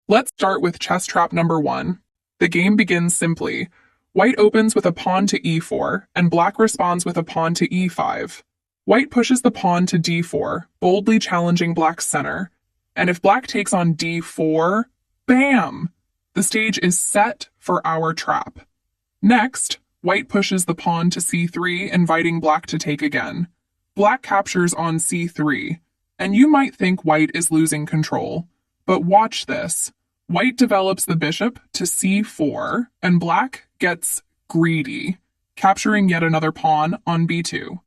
Let's start with chess trap number 1. The game begins simply. White opens with a pawn to e4, and black responds with a pawn to e5. White pushes the pawn to d4, boldly challenging black's center. And if black takes on d4, bam! The stage is set for our trap. Next, white pushes the pawn to c3, inviting black to take again. Black captures on c3, and you might think white is losing control. But watch this. White develops the bishop to c4, and black gets greedy, capturing yet another pawn on b2.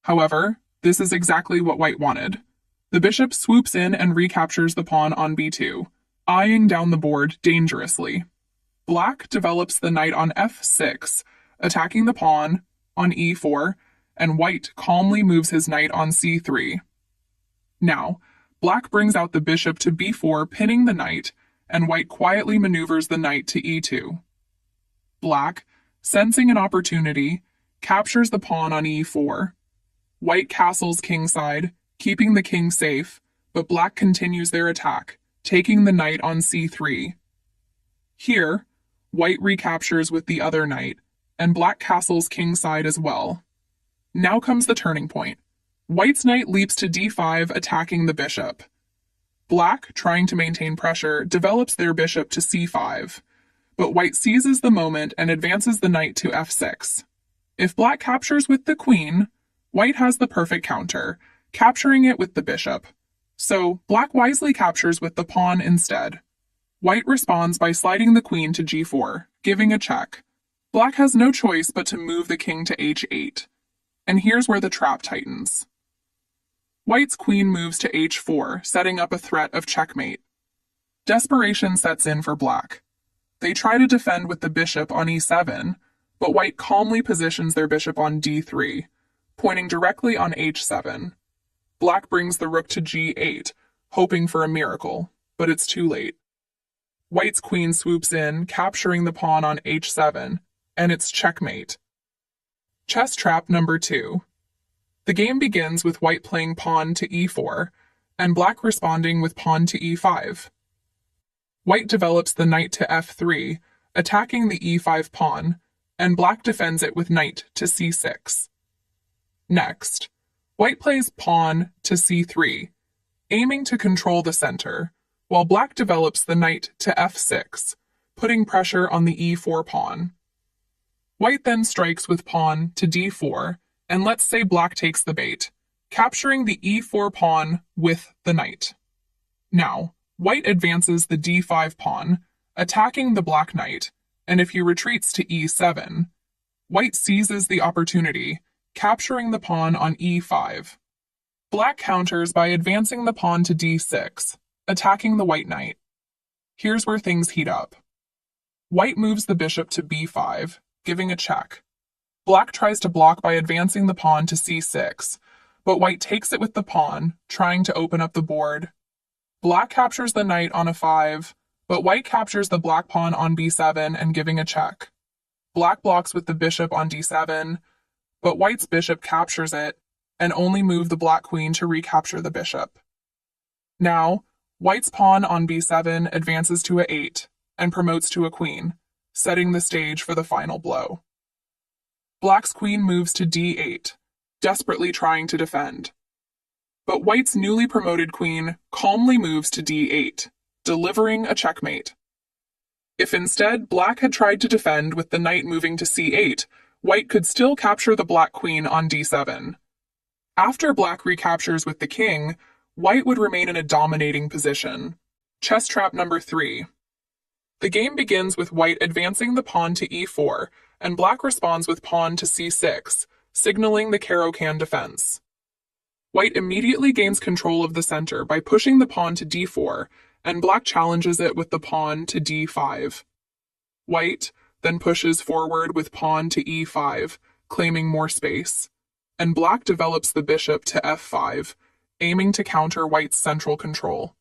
However, this is exactly what white wanted. The bishop swoops in and recaptures the pawn on b2, eyeing down the board dangerously. Black develops the knight on f6, attacking the pawn on e4, and white calmly moves his knight on c3. Now, black brings out the bishop to b4, pinning the knight, and white quietly maneuvers the knight to e2. Black, sensing an opportunity, captures the pawn on e4. White castles kingside, keeping the king safe, but black continues their attack, taking the knight on c3. Here, white recaptures with the other knight, and black castles kingside as well. Now comes the turning point. White's knight leaps to d5, attacking the bishop. Black, trying to maintain pressure, develops their bishop to c5, but white seizes the moment and advances the knight to f6. If black captures with the queen, white has the perfect counter, capturing it with the bishop. So, black wisely captures with the pawn instead. White responds by sliding the queen to g4, giving a check. Black has no choice but to move the king to h8. And here's where the trap tightens. White's queen moves to h4, setting up a threat of checkmate. Desperation sets in for black. They try to defend with the bishop on e7, but white calmly positions their bishop on d3, pointing directly on h7. Black brings the rook to g8, hoping for a miracle, but it's too late. White's queen swoops in, capturing the pawn on h7, and it's checkmate. Chess trap number 2. The game begins with white playing pawn to e4, and black responding with pawn to e5. White develops the knight to f3, attacking the e5 pawn, and black defends it with knight to c6. Next, white plays pawn to c3, aiming to control the center, while black develops the knight to f6, putting pressure on the e4 pawn. White then strikes with pawn to d4, and let's say black takes the bait, capturing the e4 pawn with the knight. Now, white advances the d5 pawn, attacking the black knight, and if he retreats to e7, white seizes the opportunity, capturing the pawn on e5. Black counters by advancing the pawn to d6, attacking the white knight. Here's where things heat up. White moves the bishop to b5, giving a check. Black tries to block by advancing the pawn to c6, but white takes it with the pawn, trying to open up the board. Black captures the knight on a5, but white captures the black pawn on b7 and giving a check. Black blocks with the bishop on d7, but white's bishop captures it, and only move the black queen to recapture the bishop. Now, white's pawn on b7 advances to a8, and promotes to a queen, setting the stage for the final blow. Black's queen moves to d8, desperately trying to defend. But white's newly promoted queen calmly moves to d8, delivering a checkmate. If instead black had tried to defend with the knight moving to c8, white could still capture the black queen on d7. After black recaptures with the king, white would remain in a dominating position. Chess trap number 3. The game begins with white advancing the pawn to e4, and black responds with pawn to c6, signaling the Caro-Kann defense. White immediately gains control of the center by pushing the pawn to d4, and black challenges it with the pawn to d5. White then pushes forward with pawn to e5, claiming more space, and black develops the bishop to f5, aiming to counter white's central control.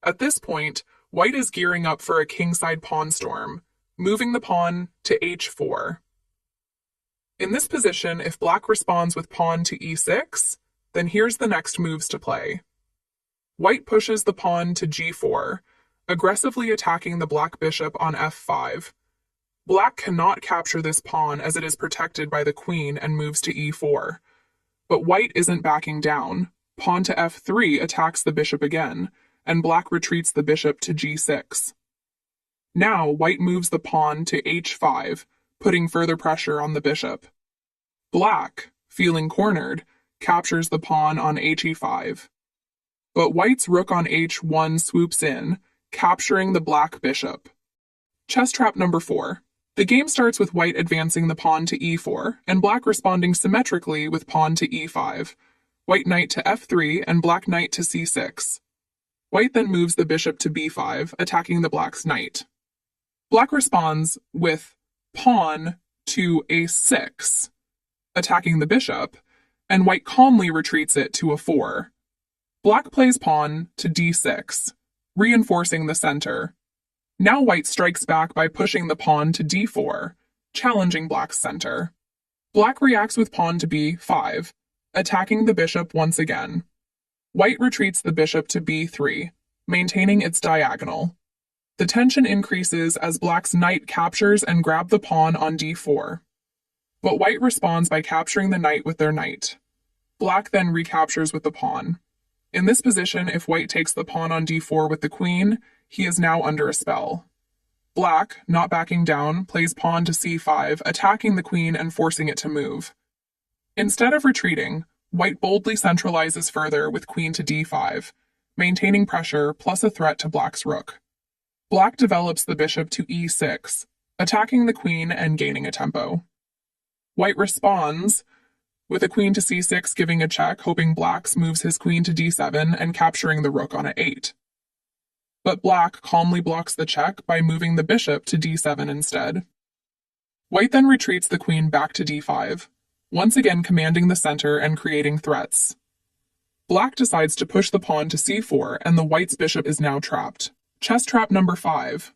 At this point, white is gearing up for a kingside pawn storm, moving the pawn to h4. In this position, if black responds with pawn to e6, then here's the next moves to play. White pushes the pawn to g4, aggressively attacking the black bishop on f5. Black cannot capture this pawn as it is protected by the queen and moves to e4. But white isn't backing down. Pawn to f3 attacks the bishop again, and black retreats the bishop to g6. Now white moves the pawn to h5, putting further pressure on the bishop. Black, feeling cornered, captures the pawn on he5. But white's rook on h1 swoops in, capturing the black bishop. Chess trap number 4. The game starts with white advancing the pawn to e4, and black responding symmetrically with pawn to e5, white knight to f3, and black knight to c6. White then moves the bishop to b5, attacking the black's knight. Black responds with pawn to a6, attacking the bishop, and white calmly retreats it to a4. Black plays pawn to d6, reinforcing the center. Now white strikes back by pushing the pawn to d4, challenging black's center. Black reacts with pawn to b5, attacking the bishop once again. White retreats the bishop to b3, maintaining its diagonal. The tension increases as black's knight captures and grabs the pawn on d4. But white responds by capturing the knight with their knight. Black then recaptures with the pawn. In this position, if white takes the pawn on d4 with the queen, he is now under a spell. Black, not backing down, plays pawn to c5, attacking the queen and forcing it to move. Instead of retreating, white boldly centralizes further with queen to d5, maintaining pressure plus a threat to black's rook. Black develops the bishop to e6, attacking the queen and gaining a tempo. White responds with a queen to c6 giving a check, hoping black moves his queen to d7 and capturing the rook on a8. But black calmly blocks the check by moving the bishop to d7 instead. White then retreats the queen back to d5, once again commanding the center and creating threats. Black decides to push the pawn to c4, and the white's bishop is now trapped. Chess trap number 5.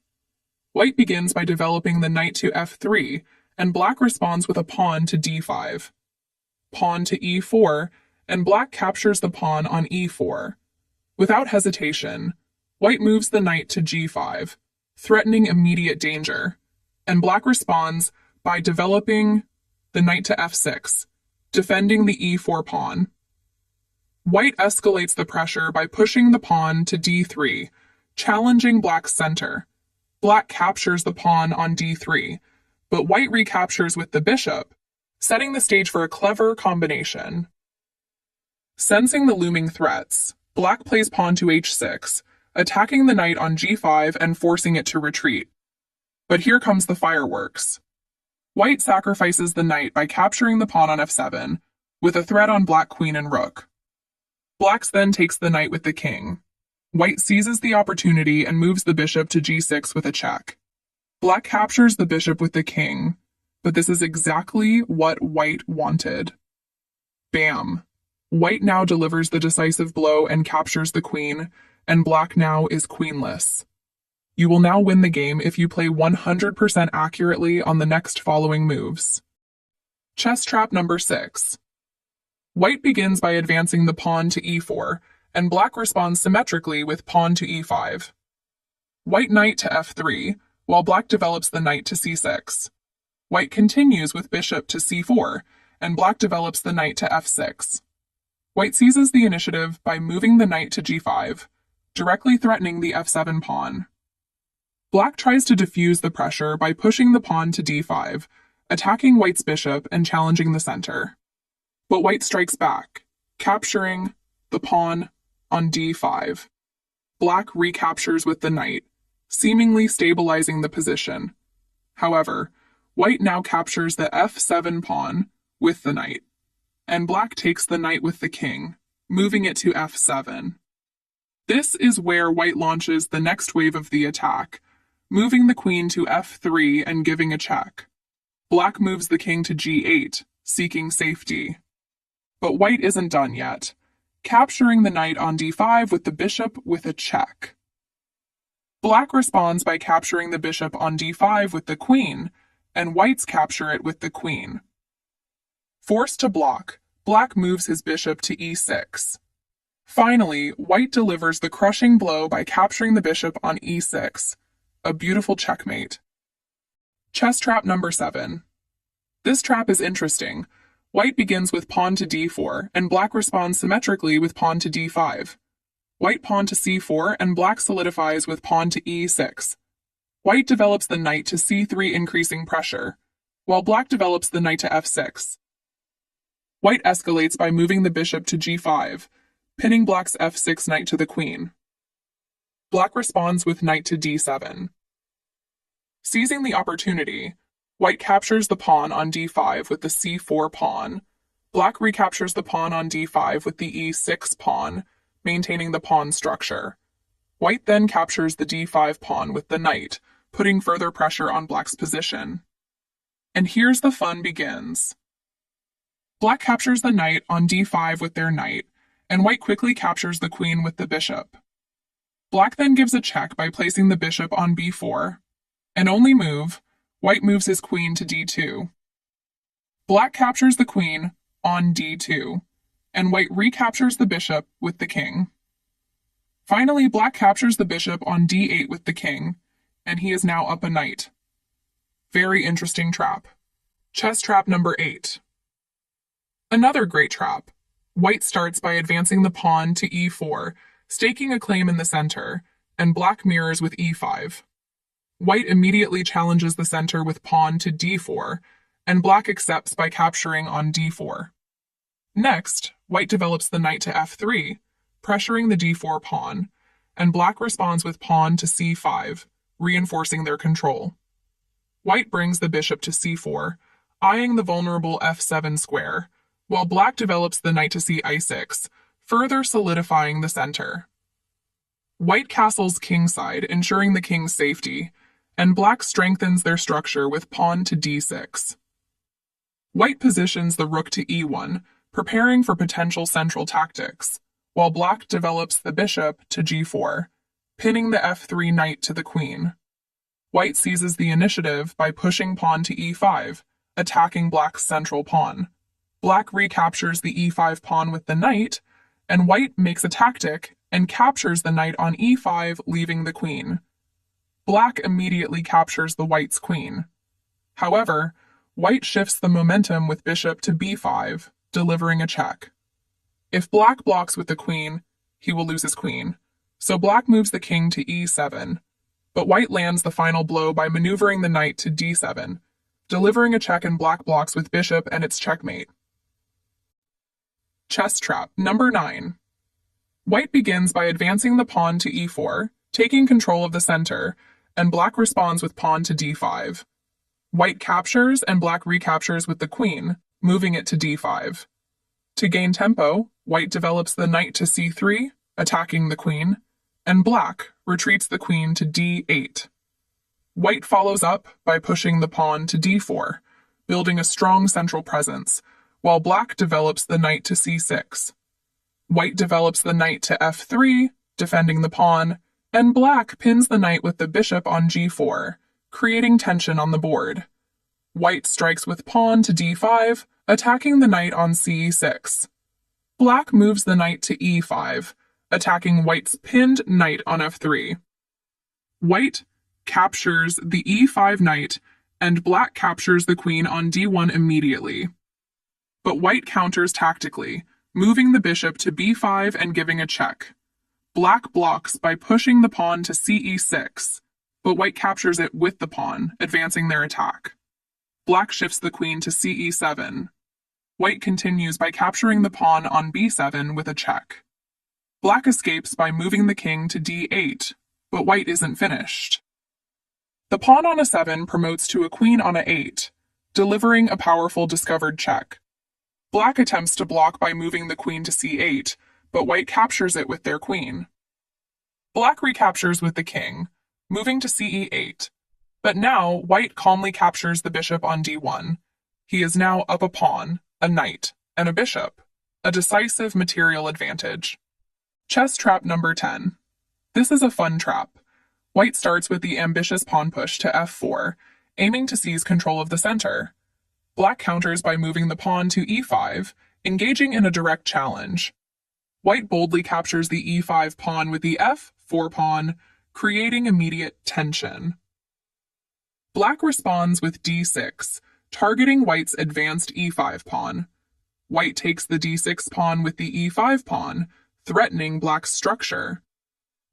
White begins by developing the knight to f3, and black responds with a pawn to d5. Pawn to e4, and black captures the pawn on e4. Without hesitation, white moves the knight to g5, threatening immediate danger, and black responds by developing the knight to f6, defending the e4 pawn. White escalates the pressure by pushing the pawn to d3, challenging black's center. Black captures the pawn on d3, but white recaptures with the bishop, setting the stage for a clever combination. Sensing the looming threats, black plays pawn to h6, attacking the knight on g5 and forcing it to retreat. But here comes the fireworks. White sacrifices the knight by capturing the pawn on f7, with a threat on black queen and rook. Black then takes the knight with the king. White seizes the opportunity and moves the bishop to g6 with a check. Black captures the bishop with the king, but this is exactly what white wanted. Bam! White now delivers the decisive blow and captures the queen, and black now is queenless. You will now win the game if you play 100% accurately on the next following moves. Chess trap number 6. White begins by advancing the pawn to e4, and black responds symmetrically with pawn to e5. White knight to f3, while black develops the knight to c6. White continues with bishop to c4, and black develops the knight to f6. White seizes the initiative by moving the knight to g5, directly threatening the f7 pawn. Black tries to diffuse the pressure by pushing the pawn to d5, attacking white's bishop and challenging the center. But white strikes back, capturing the pawn on d5. Black recaptures with the knight, seemingly stabilizing the position. However, white now captures the f7 pawn with the knight, and black takes the knight with the king, moving it to f7. This is where white launches the next wave of the attack, moving the queen to f3 and giving a check. Black moves the king to g8, seeking safety. But white isn't done yet, capturing the knight on d5 with the bishop with a check. Black responds by capturing the bishop on d5 with the queen, and whites capture it with the queen. Forced to block, black moves his bishop to e6. Finally, white delivers the crushing blow by capturing the bishop on e6. A beautiful checkmate. Chess trap number 7. This trap is interesting. White begins with pawn to d4, and black responds symmetrically with pawn to d5. White pawn to c4, and black solidifies with pawn to e6. White develops the knight to c3, increasing pressure, while black develops the knight to f6. White escalates by moving the bishop to g5, pinning black's f6 knight to the queen. Black responds with knight to d7. Seizing the opportunity, white captures the pawn on d5 with the c4 pawn. Black recaptures the pawn on d5 with the e6 pawn, maintaining the pawn structure. White then captures the d5 pawn with the knight, putting further pressure on black's position. And here's the fun begins. Black captures the knight on d5 with their knight, and white quickly captures the queen with the bishop. Black then gives a check by placing the bishop on b4. An only move, white moves his queen to d2. Black captures the queen on d2, and white recaptures the bishop with the king. Finally, black captures the bishop on d8 with the king, and he is now up a knight. Very interesting trap. Chess trap number 8. Another great trap. White starts by advancing the pawn to e4, staking a claim in the center, and black mirrors with e5. White immediately challenges the center with pawn to d4, and black accepts by capturing on d4. Next, white develops the knight to f3, pressuring the d4 pawn, and black responds with pawn to c5, reinforcing their control. White brings the bishop to c4, eyeing the vulnerable f7 square, while black develops the knight to c6, further solidifying the center. White castles kingside, ensuring the king's safety, and black strengthens their structure with pawn to d6. White positions the rook to e1, preparing for potential central tactics, while black develops the bishop to g4, pinning the f3 knight to the queen. White seizes the initiative by pushing pawn to e5, attacking black's central pawn. Black recaptures the e5 pawn with the knight, and white makes a tactic and captures the knight on e5, leaving the queen. Black immediately captures the white's queen. However, white shifts the momentum with bishop to b5, delivering a check. If black blocks with the queen, he will lose his queen, so black moves the king to e7, but white lands the final blow by maneuvering the knight to d7, delivering a check, and black blocks with bishop, and it's checkmate. Chess trap number 9. White begins by advancing the pawn to e4, taking control of the center, and black responds with pawn to d5. White captures and black recaptures with the queen, moving it to d5. To gain tempo, white develops the knight to c3, attacking the queen, and black retreats the queen to d8. White follows up by pushing the pawn to d4, building a strong central presence, while black develops the knight to c6. White develops the knight to f3, defending the pawn, and black pins the knight with the bishop on g4, creating tension on the board. White strikes with pawn to d5, attacking the knight on c6. Black moves the knight to e5, attacking white's pinned knight on f3. White captures the e5 knight, and black captures the queen on d1 immediately. But white counters tactically, moving the bishop to b5 and giving a check. Black blocks by pushing the pawn to ce6, but white captures it with the pawn, advancing their attack. Black shifts the queen to ce7. White continues by capturing the pawn on b7 with a check. Black escapes by moving the king to d8, but white isn't finished. The pawn on a7 promotes to a queen on a8, delivering a powerful discovered check. Black attempts to block by moving the queen to c8, but white captures it with their queen. Black recaptures with the king, moving to ce8, but now white calmly captures the bishop on d1. He is now up a pawn, a knight, and a bishop, a decisive material advantage. Chess trap number 10. This is a fun trap. White starts with the ambitious pawn push to f4, aiming to seize control of the center. Black counters by moving the pawn to e5, engaging in a direct challenge. White boldly captures the e5 pawn with the f4 pawn, creating immediate tension. Black responds with d6, targeting White's advanced e5 pawn. White takes the d6 pawn with the e5 pawn, threatening Black's structure.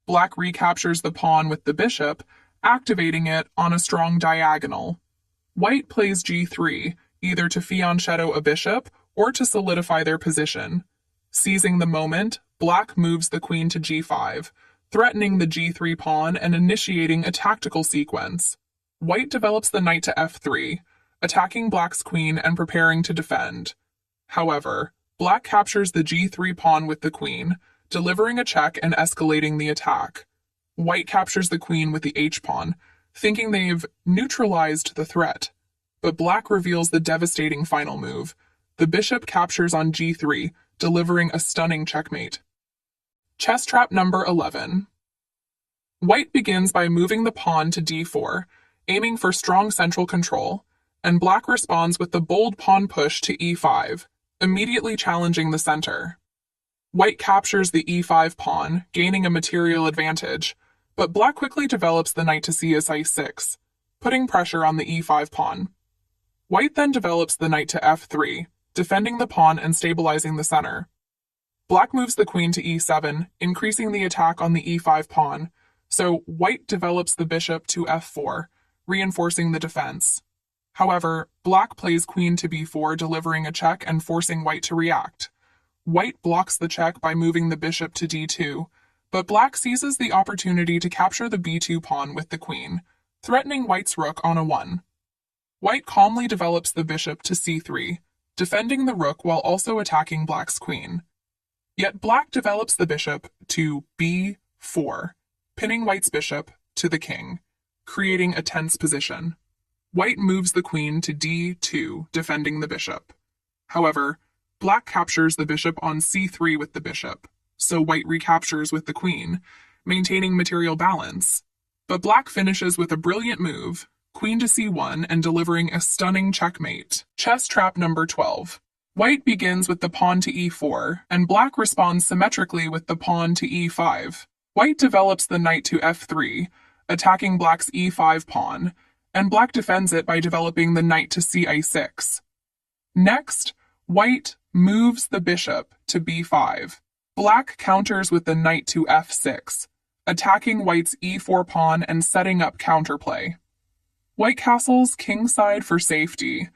Black recaptures the pawn with the bishop, activating it on a strong diagonal. White plays g3, either to fianchetto a bishop or to solidify their position. Seizing the moment, Black moves the queen to g5, threatening the g3 pawn and initiating a tactical sequence. White develops the knight to f3, attacking Black's queen and preparing to defend. However, Black captures the g3 pawn with the queen, delivering a check and escalating the attack. White captures the queen with the h-pawn, thinking they've neutralized the threat. But Black reveals the devastating final move. The bishop captures on g3, delivering a stunning checkmate. Chess trap number 11. White begins by moving the pawn to d4, aiming for strong central control, and Black responds with the bold pawn push to e5, immediately challenging the center. White captures the e5 pawn, gaining a material advantage, but Black quickly develops the knight to c6, putting pressure on the e5 pawn. White then develops the knight to f3, defending the pawn and stabilizing the center. Black moves the queen to e7, increasing the attack on the e5 pawn, so White develops the bishop to f4, reinforcing the defense. However, Black plays queen to b4, delivering a check and forcing White to react. White blocks the check by moving the bishop to d2, but Black seizes the opportunity to capture the b2 pawn with the queen, threatening White's rook on a 1. White calmly develops the bishop to c3, defending the rook while also attacking Black's queen. Yet Black develops the bishop to b4, pinning White's bishop to the king, creating a tense position. White moves the queen to d2, defending the bishop. However, Black captures the bishop on c3 with the bishop, so White recaptures with the queen, maintaining material balance. But Black finishes with a brilliant move, queen to c1, and delivering a stunning checkmate. Chess trap number 12. White begins with the pawn to e4, and Black responds symmetrically with the pawn to e5. White develops the knight to f3, attacking Black's e5 pawn, and Black defends it by developing the knight to c6. Next, White moves the bishop to b5. Black counters with the knight to f6, attacking White's e4 pawn and setting up counterplay. White castles kingside for safety,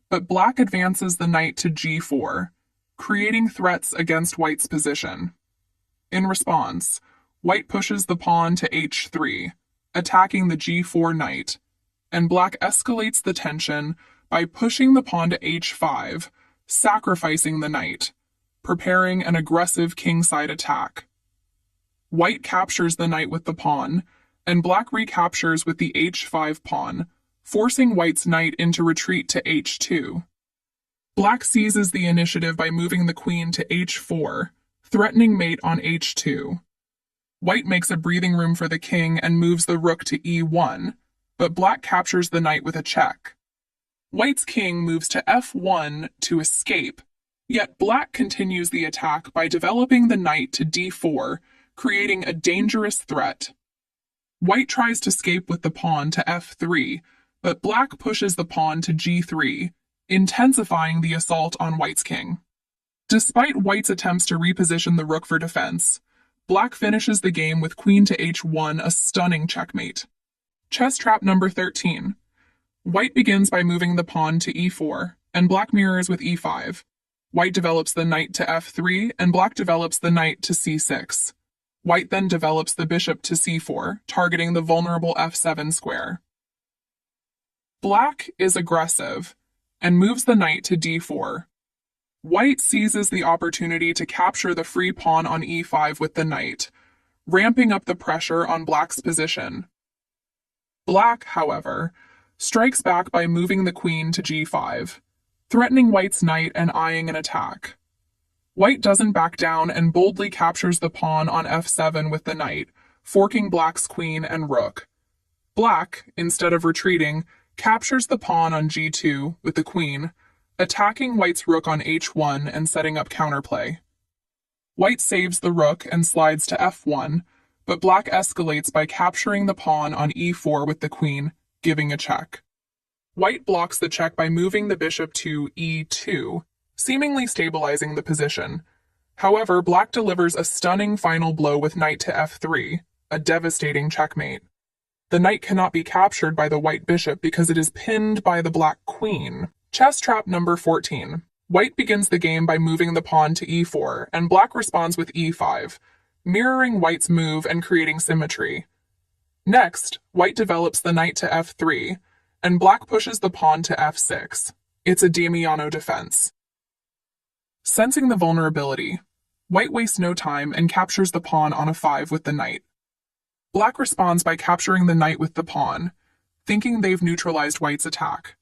but Black advances the knight to g4, creating threats against White's position. In response, White pushes the pawn to h3, attacking the g4 knight, and Black escalates the tension by pushing the pawn to h5, sacrificing the knight, preparing an aggressive kingside attack. White captures the knight with the pawn, and Black recaptures with the h5 pawn, forcing White's knight into retreat to h2. Black seizes the initiative by moving the queen to h4, threatening mate on h2. White makes a breathing room for the king and moves the rook to e1, but Black captures the knight with a check. White's king moves to f1 to escape, yet Black continues the attack by developing the knight to d4, creating a dangerous threat. White tries to escape with the pawn to f3, but Black pushes the pawn to g3, intensifying the assault on White's king. Despite White's attempts to reposition the rook for defense, Black finishes the game with queen to h1, a stunning checkmate. Chess trap number 13. White begins by moving the pawn to e4, and Black mirrors with e5. White develops the knight to f3, and Black develops the knight to c6. White then develops the bishop to c4, targeting the vulnerable f7 square. Black is aggressive, and moves the knight to d4. White seizes the opportunity to capture the free pawn on e5 with the knight, ramping up the pressure on Black's position. Black, however, strikes back by moving the queen to g5, threatening White's knight and eyeing an attack. White doesn't back down and boldly captures the pawn on f7 with the knight, forking Black's queen and rook. Black, instead of retreating, captures the pawn on g2 with the queen, attacking White's rook on h1 and setting up counterplay. White saves the rook and slides to f1, but black escalates by capturing the pawn on e4 with the queen, giving a check. White blocks the check by moving the bishop to e2, seemingly stabilizing the position. However, black delivers a stunning final blow with knight to f3, a devastating checkmate. The knight cannot be captured by the white bishop because it is pinned by the black queen. Chess trap number 14. White begins the game by moving the pawn to e4, and black responds with e5, mirroring white's move and creating symmetry. Next, white develops the knight to f3, and black pushes the pawn to f6. It's a Damiano defense. Sensing the vulnerability, white wastes no time and captures the pawn on a5 with the knight. Black responds by capturing the knight with the pawn, thinking they've neutralized white's attack.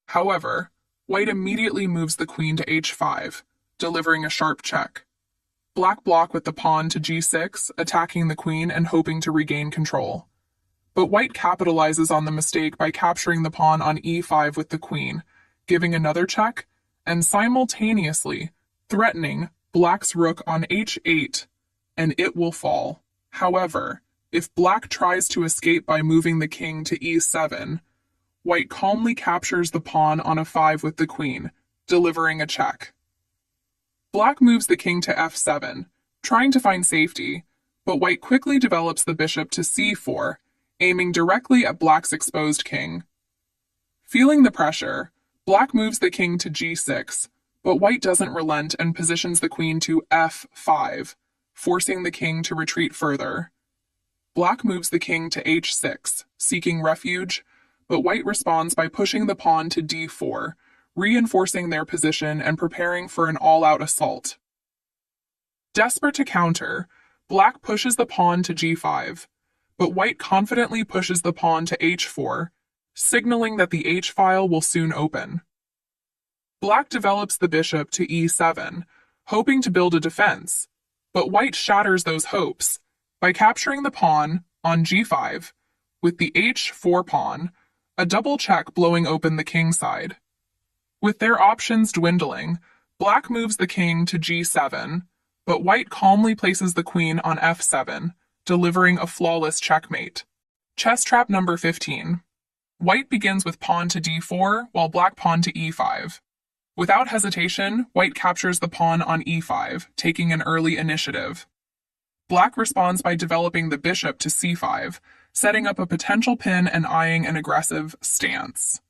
However, white immediately moves the queen to h5, delivering a sharp check. Black block with the pawn to g6, attacking the queen and hoping to regain control. But white capitalizes on the mistake by capturing the pawn on e5 with the queen, giving another check, and simultaneously threatening black's rook on h8, and it will fall. However, if black tries to escape by moving the king to e7, white calmly captures the pawn on a5 with the queen, delivering a check. Black moves the king to f7, trying to find safety, but white quickly develops the bishop to c4, aiming directly at black's exposed king. Feeling the pressure, black moves the king to g6, but white doesn't relent and positions the queen to f5, forcing the king to retreat further. Black moves the king to h6, seeking refuge, but white responds by pushing the pawn to d4, reinforcing their position and preparing for an all-out assault. Desperate to counter, black pushes the pawn to g5, but white confidently pushes the pawn to h4, signaling that the h-file will soon open. Black develops the bishop to e7, hoping to build a defense, but white shatters those hopes by capturing the pawn on g5 with the h4 pawn, a double check blowing open the king side. With their options dwindling, black moves the king to g7, but white calmly places the queen on f7, delivering a flawless checkmate. Chess trap number 15. White begins with pawn to d4, while black pawn to e5. Without hesitation, white captures the pawn on e5, taking an early initiative. Black responds by developing the bishop to c5, setting up a potential pin and eyeing an aggressive stance.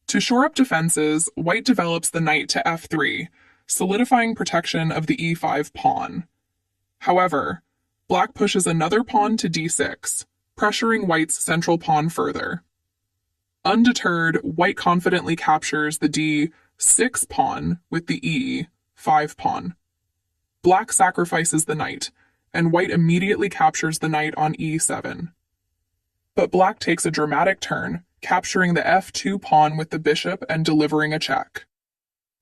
To shore up defenses, white develops the knight to f3, solidifying protection of the e5 pawn. However, black pushes another pawn to d6, pressuring white's central pawn further. Undeterred, white confidently captures the d6 pawn with the e5 pawn. Black sacrifices the knight, and white immediately captures the knight on e7. But black takes a dramatic turn, capturing the f2 pawn with the bishop and delivering a check.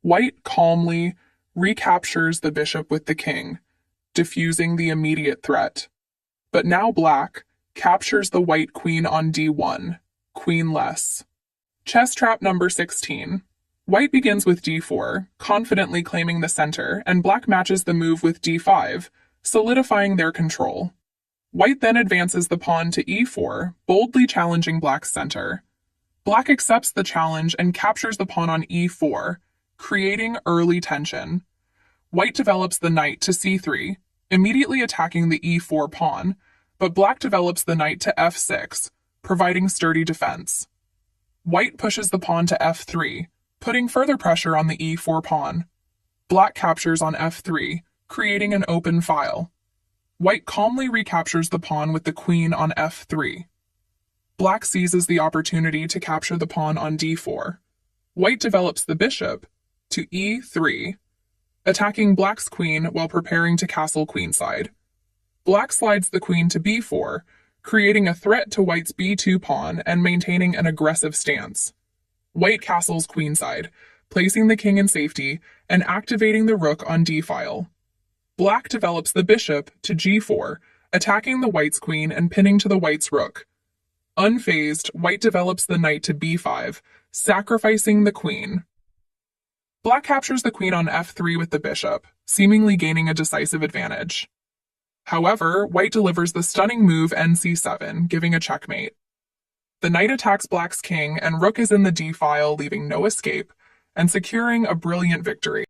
White calmly recaptures the bishop with the king, diffusing the immediate threat. But now black captures the white queen on d1, queenless. Chess trap number 16. White begins with d4, confidently claiming the center, and black matches the move with d5, solidifying their control. White then advances the pawn to e4, boldly challenging black's center. Black accepts the challenge and captures the pawn on e4, creating early tension. White develops the knight to c3, immediately attacking the e4 pawn, but black develops the knight to f6, providing sturdy defense. White pushes the pawn to f3, putting further pressure on the e4 pawn. Black captures on f3, creating an open file. White calmly recaptures the pawn with the queen on f3. Black seizes the opportunity to capture the pawn on d4. White develops the bishop to e3, attacking black's queen while preparing to castle queenside. Black slides the queen to b4, creating a threat to white's b2 pawn and maintaining an aggressive stance. White castles queenside, placing the king in safety and activating the rook on d-file. Black develops the bishop to g4, attacking the white's queen and pinning to the white's rook. Unfazed, white develops the knight to b5, sacrificing the queen. Black captures the queen on f3 with the bishop, seemingly gaining a decisive advantage. However, white delivers the stunning move nc7, giving a checkmate. The knight attacks black's king, and rook is in the d-file, leaving no escape, and securing a brilliant victory.